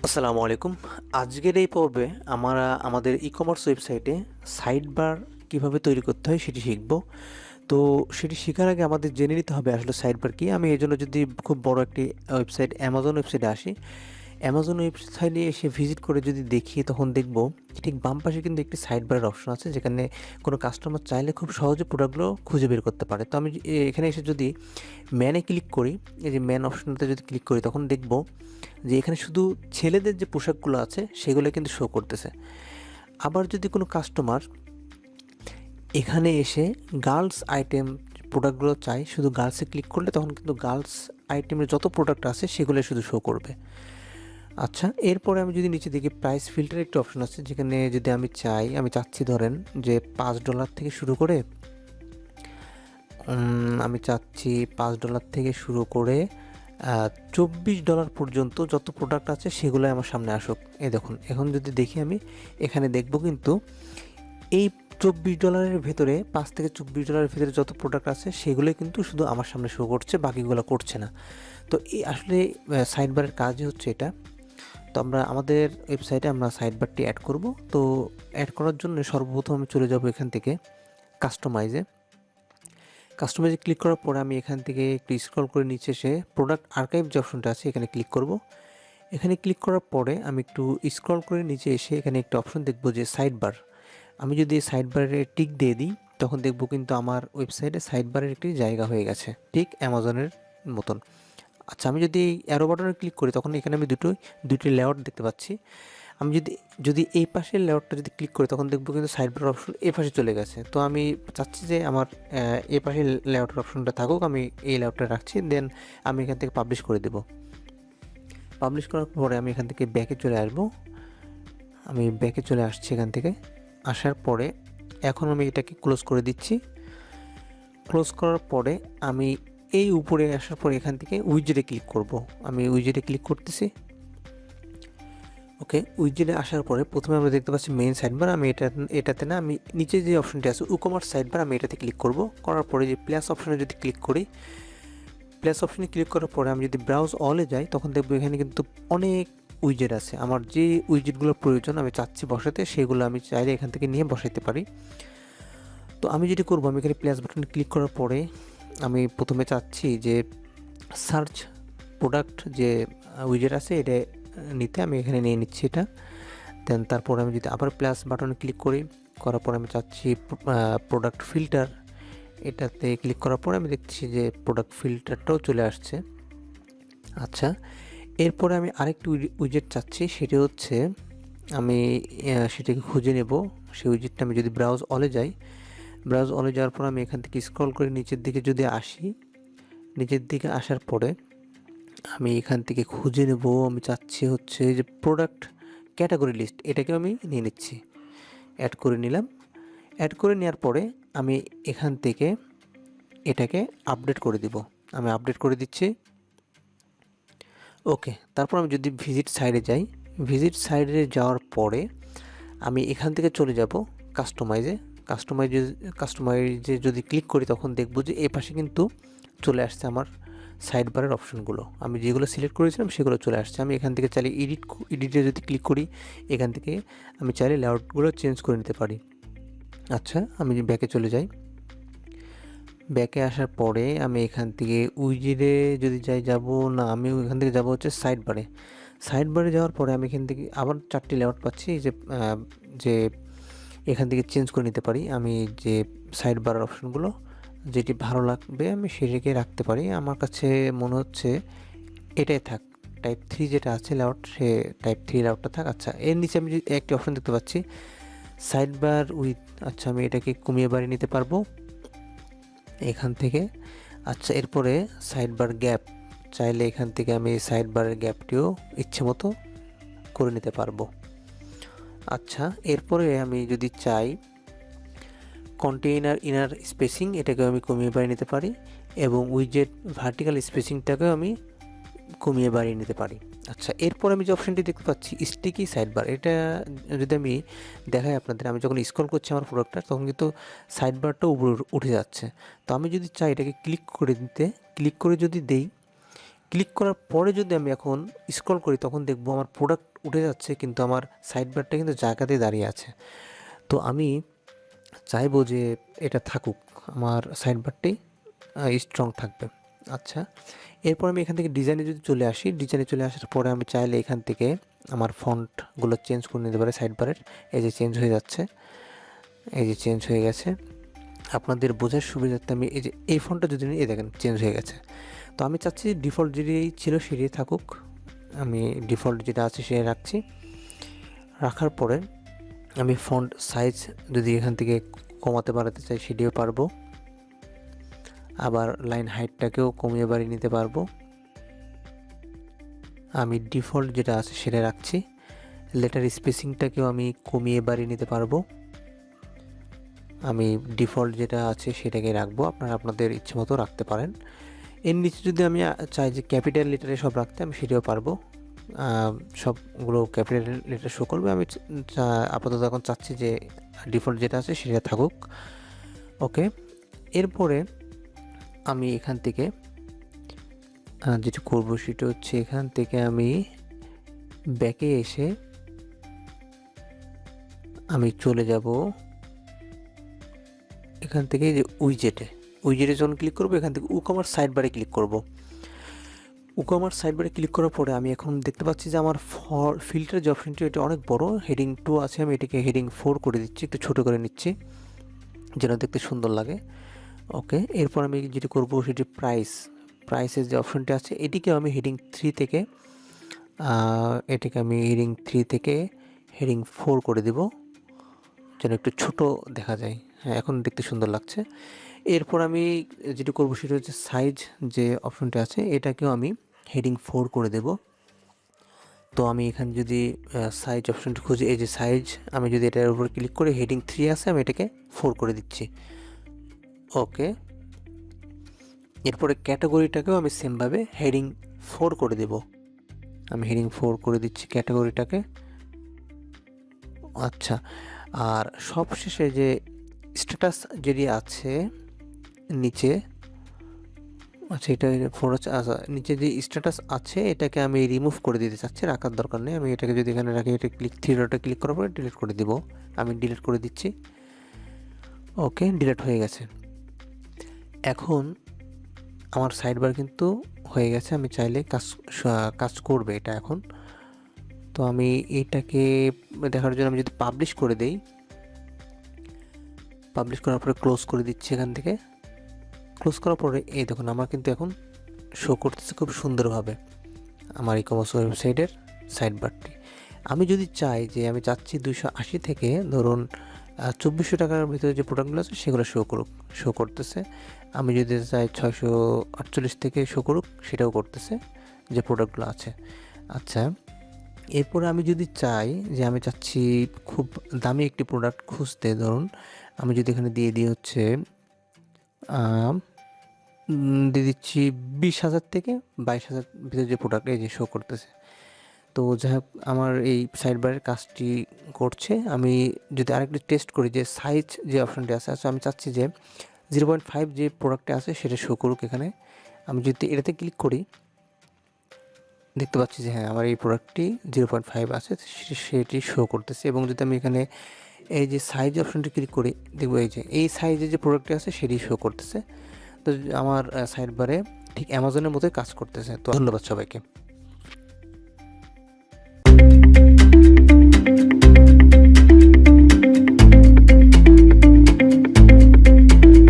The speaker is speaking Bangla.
আসসালামু আলাইকুম। আজকের এই পর্বে আমরা আমাদের ই-কমার্স ওয়েবসাইটে সাইড বার কীভাবে তৈরি করতে হয় সেটি শিখব। তো সেটি শেখার আগে আমাদের জেনে নিতে হবে আসলে সাইড বার কী? আমি এজন্য যদি খুব বড় একটি ওয়েবসাইট অ্যামাজন ওয়েবসাইটে আসি, অ্যামাজন ওয়েবসাইটে এসে ভিজিট করে যদি দেখি তখন দেখব ঠিক বাম পাশে কিন্তু একটি সাইড বারের অপশন আছে যেখানে কোনো কাস্টমার চাইলে খুব সহজে প্রোডাক্টগুলো খুঁজে বের করতে পারে। তো আমি এখানে এসে যদি ম্যানে ক্লিক করি, এই যে ম্যান অপশনটাতে যদি ক্লিক করি তখন দেখব যে এখানে শুধু ছেলেদের যে পোশাকগুলো আছে সেগুলো কিন্তু শো করতেছে। আবার যদি কোনো কাস্টমার এখানে এসে গার্লস আইটেম প্রোডাক্টগুলো চাই, শুধু গার্লসে ক্লিক করলে তখন কিন্তু গার্লস আইটেমের যত প্রোডাক্ট আছে সেগুলো শুধু শো করবে। আচ্ছা, এরপরে আমি যদি নিচে দেখি প্রাইস ফিল্টার একটি অপশন আছে যেখানে যদি আমি চাচ্ছি ধরেন যে $5 থেকে শুরু করে আমি চাচ্ছি $5 থেকে শুরু করে $24 পর্যন্ত যত প্রোডাক্ট আছে সেগুলোই আমার সামনে আসুক। এই দেখুন, এখন যদি দেখি আমি এখানে দেখব কিন্তু এই $24 ভেতরে $5 থেকে $24 ভেতরে যত প্রোডাক্ট আছে সেগুলোই কিন্তু শুধু আমার সামনে শো করছে, বাকিগুলো করছে না। তো এই আসলে সাইড বারের কাজই হচ্ছে এটা। তো আমরা আমাদের ওয়েবসাইটে আমরা সাইড বারটি অ্যাড করব। তো অ্যাড করার জন্য সর্বপ্রথম আমি চলে যাব এখান থেকে কাস্টমাইজে ক্লিক করার পরে আমি এখান থেকে একটু স্ক্রল করে নিচে এসে প্রোডাক্ট আর্কাইভ যে অপশনটা আছে এখানে ক্লিক করব। এখানে ক্লিক করার পরে আমি একটু স্ক্রল করে নিচে এসে এখানে একটা অপশন দেখব যে সাইড বার। আমি যদি এই সাইড বারে টিক দিয়ে দিই তখন দেখব কিন্তু আমার ওয়েবসাইটে সাইড বারের একটি জায়গা হয়ে গেছে, ঠিক অ্যামাজনের মতন। আচ্ছা, আমি যদি এই অ্যারো বাটনে ক্লিক করি তখন এখানে আমি দুটি লেআউট দেখতে পাচ্ছি। আমি যদি এই পাশের লেআউটটা যদি ক্লিক করি তখন দেখব কিন্তু সাইড বার অপশন এই পাশে চলে গেছে। তো আমি চাচ্ছি যে আমার এই পাশে লেআউটের অপশনটা থাকুক, আমি এই লেআউটটা রাখছি। দেন আমি এখান থেকে পাবলিশ করে দেব। পাবলিশ করার পরে আমি এখান থেকে ব্যাকে চলে আসব। আমি ব্যাকে চলে আসছি। এখান থেকে আসার পরে এখন আমি এটাকে ক্লোজ করে দিচ্ছি। ক্লোজ করার পরে আমি এই উপরে আসার পরে এখান থেকে উইজেটে ক্লিক করব। আমি উইজেটে ক্লিক করতেছি। ওকে, উইজেটে আসার পরে প্রথমে আমরা দেখতে পাচ্ছি মেইন সাইড বার। আমি এটাতে না, আমি নিচে যে অপশনটি আছে ই-কমার্স সাইড বার, আমি এটাতে ক্লিক করব। করার পরে যে প্লাস অপশনে যদি ক্লিক করি, প্লাস অপশনে ক্লিক করার পরে আমি যদি ব্রাউজ অলে যাই তখন দেখব এখানে কিন্তু অনেক উইজেট আছে। আমার যে উইজেটগুলোর প্রয়োজন আমি চাচ্ছি বসাতে, সেগুলো আমি চাইলে এখান থেকে নিয়ে বসাইতে পারি। তো আমি যেটি করব, আমি এখানে প্লাস বাটনে ক্লিক করার পরে আমি প্রথমে চাচ্ছি যে সার্চ প্রোডাক্ট যে উইজেট আছে এটা নিতে, আমি এখানে নিয়ে নিচ্ছি এটা। দেন তারপর আমি যদি আবার প্লাস বাটনে ক্লিক করি, করার পর আমি চাচ্ছি প্রোডাক্ট ফিল্টার, এটাতে ক্লিক করার পরে আমি দেখছি যে প্রোডাক্ট ফিল্টারটাও চলে আসছে। আচ্ছা, এরপরে আমি আরেকটি উইজেট চাচ্ছি, সেটি হচ্ছে আমি সেটাকে খুঁজে নেব। সেই উইজেটটা আমি যদি ব্রাউজ অলে যাই, ব্রাউজ অলে যাওয়ার পর আমি এখান থেকে স্ক্রল করে নিচের দিকে যদি আসি, নিচের দিকে আসার পরে আমি এখান থেকে খুঁজে নেব। আমি চাচ্ছি হচ্ছে যে প্রোডাক্ট ক্যাটাগরি লিস্ট, এটাকে আমি নিয়ে নিচ্ছি। অ্যাড করে নিলাম। অ্যাড করে নেওয়ার পরে আমি এখান থেকে এটাকে আপডেট করে দিব। আমি আপডেট করে দিচ্ছি। ওকে, তারপর আমি যদি ভিজিট সাইডে যাই, ভিজিট সাইডে যাওয়ার পরে আমি এখান থেকে চলে যাব কাস্টমাইজে যদি ক্লিক করি তখন দেখব যে এই পাশে কিন্তু চলে আসছে আমার সাইড বারের অপশনগুলো। আমি যেগুলো সিলেক্ট করেছিলাম সেগুলো চলে আসছে। আমি এখান থেকে চাইলে এডিটে যদি ক্লিক করি, এখান থেকে আমি চাইলে লেআউটগুলো চেঞ্জ করে নিতে পারি। আচ্ছা, আমি ব্যাকে চলে যাই। ব্যাকে আসার পরে আমি এখান থেকে উইজেটে যদি আমি এখান থেকে যাব হচ্ছে সাইড বারে যাওয়ার পরে আমি এখান থেকে আবার 4টি লেআউট পাচ্ছি যে এখান থেকে চেঞ্জ করে নিতে পারি। আমি যে সাইড বারের অপশনগুলো যেটি ভালো লাগবে আমি সেটাকে রাখতে পারি। আমার কাছে মনে হচ্ছে এটাই থাক, টাইপ 3 যেটা আছে লেআউট, সে টাইপ 3 লেআউটটা থাক। আচ্ছা, এর নিচে আমি একটি অপশন দেখতে পাচ্ছি সাইড বার উইথ। আচ্ছা, আমি এটাকে কমিয়ে বাড়িয়ে নিতে পারবো এখান থেকে। আচ্ছা, এরপরে সাইড বার গ্যাপ, চাইলে এখান থেকে আমি সাইড বারের গ্যাপটিও ইচ্ছে মতো করে নিতে পারবো। আচ্ছা, এরপরে আমি যদি চাই কন্টেইনার ইনার স্পেসিং, এটাকেও আমি কমিয়ে বাড়িয়ে নিতে পারি এবং উইজেট ভার্টিক্যাল স্পেসিংটাকেও আমি কমিয়ে বাড়িয়ে নিতে পারি। আচ্ছা, এরপর আমি যে অপশনটি দেখতে পাচ্ছি স্টিকি সাইড বার, এটা যদি আমি দেখাই আপনাদের, আমি যখন স্ক্রল করছি আমার প্রোডাক্টটা তখন কিন্তু সাইড বারটা উপরে উঠে যাচ্ছে। তো আমি যদি চাই এটাকে ক্লিক করে যদি দেই, ক্লিক করার পরে যদি আমি এখন স্ক্রল করি তখন দেখব আমার প্রোডাক্ট উঠে যাচ্ছে, কিন্তু আমার সাইড বারটা কিন্তু জায়গাতেই দাঁড়িয়ে আছে। তো আমি চাইবো যে এটা থাকুক, আমার সাইড বারটি স্ট্রং থাকবে। আচ্ছা, এরপর আমি এখান থেকে ডিজাইনে যদি চলে আসি, ডিজাইনে চলে আসার পরে আমি চাইলে এখান থেকে আমার ফন্টগুলো চেঞ্জ করে নিতে পারি সাইড বারের। এই যে চেঞ্জ হয়ে যাচ্ছে, এই যে চেঞ্জ হয়ে গেছে। আপনাদের বোঝার সুবিধার্থে আমি এই যে এই ফন্টটা যদি নিই, এই দেখেন চেঞ্জ হয়ে গেছে। তো আমি চাচ্ছি ডিফল্ট যেটি ছিল সেটি থাকুক, আমি ডিফল্ট যেটা আছে সেটা রাখছি। রাখার পরে আমি ফন্ট সাইজ যদি এখান থেকে কমাতে বাড়াতে চাই সেটিও পারবো, আবার লাইন হাইটটাকেও কমিয়ে বাড়িয়ে নিতে পারবো। আমি ডিফল্ট যেটা আছে সেটা রাখছি। লেটার স্পেসিংটাকেও আমি কমিয়ে বাড়িয়ে নিতে পারবো। আমি ডিফল্ট যেটা আছে সেটাকে রাখবো, আপনারা আপনাদের ইচ্ছে মতো রাখতে পারেন। এর নিচে যদি আমি চাই যে ক্যাপিটাল লেটারে সব রাখতে, আমি সেটাও পারবো, সবগুলো ক্যাপিটাল লেটার শো করবে। আমি আপাতত এখন চাচ্ছি যে ডিফল্ট যেটা আছে সেটা থাকুক। ওকে, এরপরে আমি এখান থেকে যেটা করবো সেটা হচ্ছে এখান থেকে আমি ব্যাকে এসে আমি চলে যাব এখান থেকে যে উইজেটে যখন ক্লিক করবো, এখান থেকে উকমার্স সাইড বারে ক্লিক করব। উকমার্স সাইড বারে ক্লিক করার পরে আমি এখন দেখতে পাচ্ছি যে আমার ফিল্টার যে অপশনটি এটা অনেক বড়, হেডিং 2 আছে, আমি এটাকে হেডিং 4 করে দিচ্ছি, একটু ছোটো করে নিচ্ছি যেন দেখতে সুন্দর লাগে। ওকে, এরপর আমি যেটি করব সেটি প্রাইসের যে অপশনটি আছে এটিকে আমি হেডিং 3 থেকে এটাকে আমি হেডিং 3 থেকে হেডিং 4 করে দেব যেন একটু ছোট দেখা যায়। হ্যাঁ, এখন দেখতে সুন্দর লাগছে। এরপর আমি যেটি করব সেটা হচ্ছে সাইজ যে অপশনটি আছে এটাকেও আমি হেডিং 4 করে দেব। তো আমি এখানে যদি সাইজ অপশনটি খুঁজি, এই যে সাইজ, আমি যদি এটার উপর ক্লিক করে হেডিং 3 আছে আমি এটাকে 4 করে দিচ্ছি। ওকে, এরপরে ক্যাটাগরিটাকেও আমি সেমভাবে হেডিং 4 করে দেব। আমি হেডিং 4 করে দিচ্ছি ক্যাটাগরিটাকে। আচ্ছা, আর সবশেষে যে স্ট্যাটাস যেটি আছে নিচে, আচ্ছা এটা ফোর আছে, আচ্ছা নিচে যে স্ট্যাটাস আছে এটাকে আমি রিমুভ করে দিতে চাচ্ছি, রাখার দরকার নেই। আমি এটাকে যদি এখানে রাখি, এটা থ্রি ডটে ক্লিক করার পরে ডিলিট করে দিব। আমি ডিলিট করে দিচ্ছি। ওকে, ডিলিট হয়ে গেছে। এখন আমার সাইড বার কিন্তু হয়ে গেছে, আমি চাইলে কাজ করবে এটা এখন। তো আমি এটাকে দেখার জন্য আমি যদি পাবলিশ করে দেই, পাবলিশ করার পরে ক্লোজ করে দিচ্ছি। এখান থেকে ক্লোজ করার পরে এই দেখুন আমার কিন্তু এখন শো করতেছে খুব সুন্দরভাবে আমার ই কমার্স ওয়েবসাইটের সাইড বারটি। আমি যদি চাই যে আমি চাচ্ছি 280 থেকে ধরুন 2400 টাকার ভিতরে যে প্রোডাক্টগুলো আছে সেগুলো শো করতেছে। আমি যদি চাই 648 থেকে শো করুক, সেটাও করতেছে যে প্রোডাক্টগুলো আছে। আচ্ছা, এরপরে আমি যদি চাই যে আমি চাচ্ছি খুব দামি একটি প্রোডাক্ট খুঁজতে, ধরুন আমি যদি এখানে দিয়ে দিই হচ্ছে দিয়ে দিচ্ছি 20,000 থেকে 22,000 ভিতরে যে প্রোডাক্ট এই যে শো করতেছে। তো যাই হোক, আমার এই সাইড বারের কাজটি করছে। আমি যদি আরেকটু টেস্ট করি যে সাইজ যে অপশনটি আছে, আমি চাচ্ছি যে 0.5 যে প্রোডাক্টে আছে সেটা শো করুক এখানে। আমি যদি এটাতে ক্লিক করি, দেখতে পাচ্ছি যে হ্যাঁ আমার এই প্রোডাক্টটি 0.5 আছে, সেটি শো করতেছে। এবং যদি আমি এখানে এই যে সাইজ অপশনটি ক্লিক করি, দেখবো এই যে এই সাইজে যে প্রোডাক্টটি আছে সেটি শো করতেছে। তো আমার সাইড বারে ঠিক অ্যামাজনের মতোই কাজ করতেছে। তো ধন্যবাদ সবাইকে।